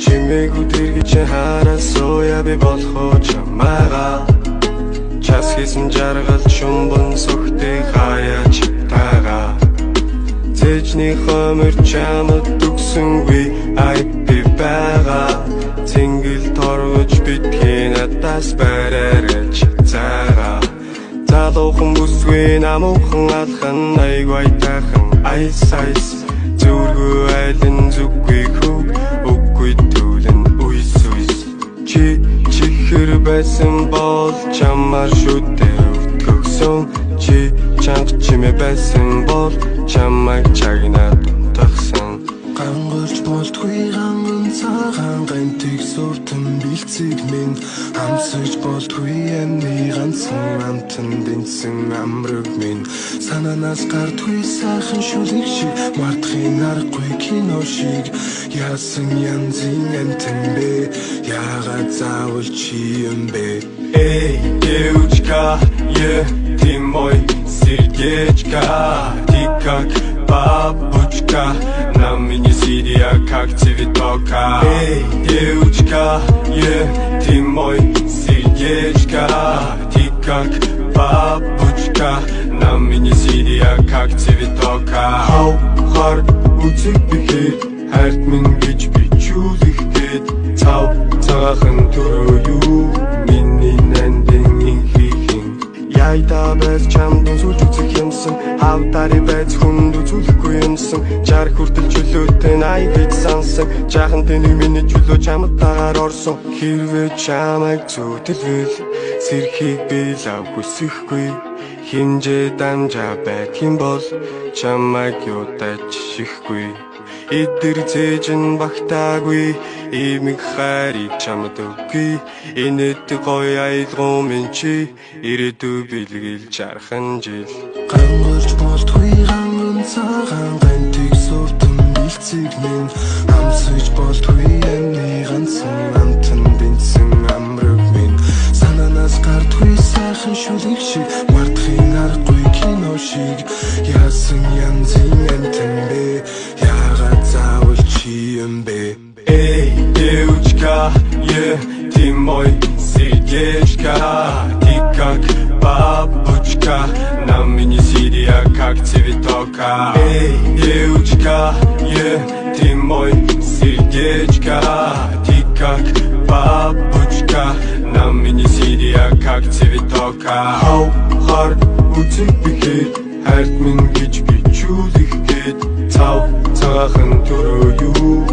чимээгүй дэргэж хараа сууя би болох уу чамайгаа час хийсэн жаргал шумбан сөхтэй хаяач тагаа Тэжний хомер чамд төгсөнгүй ай би байгаа Тэнгэл торгож битгий надаас бараарч цаараа Залуухан бүсгүй намуухан алхан айгвай тахан айс айс Зүргүү айлын зүггүй хүүг үггүй түлэн уйс уйс Чи чихэр байсан бол чамаар шүтээ өртгөсөн Чи чанга чимээ байсан бол чамайг чагнаад унтахсан Гангорч болтгүй ганган цагаан гантыг сүртэн бэлцэг минь Амсаж болтгүй амны ганцхан амтан дэнсэн амраг минь Сананаас гардгүй сайхан шүлэг шиг мартахын аргагүй кино шиг Яасан янзын амтан бэ яагаад заавал чи юм бэ Эй, девочка, ты мой сердечко Ты как бабочка на меня сидя как цветока Эй, девочка, ты мой сердечко Ты как бабочка на меня сидя как цветока Хау хар үзэг бихэр хайрт минь гэж би чүүлэхгээд Цав цагахан төрөө юу миний нандин инхихийн Яйда байж чамдын сүлж үзэх юмсан Хавдари байж хүнд үзүүлэхгүй юмсан Чар хүртэл чөлөөтэй ай гэж сансан Жаахан тэний миний чөлөө чамд дагаар орсон Хэрвээ чамайг зүтэлвэл Сэрхийг би лав хүсэхгүй Хинжээ дамжаа байх юм бол Чамайг юудаж шихгүй Эдэр цэжин багтаагүй Имиг хайрыг чамд өггүй Энэт гоё айлгуу минь чи Ирээдүй бэлгэл жархан жил Гангорч болтгүй ганган цагаан гантыг сүртэн бэлцэг минь Амсаж болтгүй амны ганцхан амтан дэнсэн амраг минь Сананаас гардгүй сайхан шүлэг шиг мартахын аргагүй кино шиг Яасан янзын амтан бэ яагаад заавал чи юм бэ Эй, девочка, ты мой сердечко Ты как бабочка на меня сидя как цветока Эй, девочка, ты мой сердечко Ты как бабочка на меня сидя как цветока Хау хар үзэг бихэр хайрт минь гэж би чүүлэхгээд Цав цагахан төрөө юу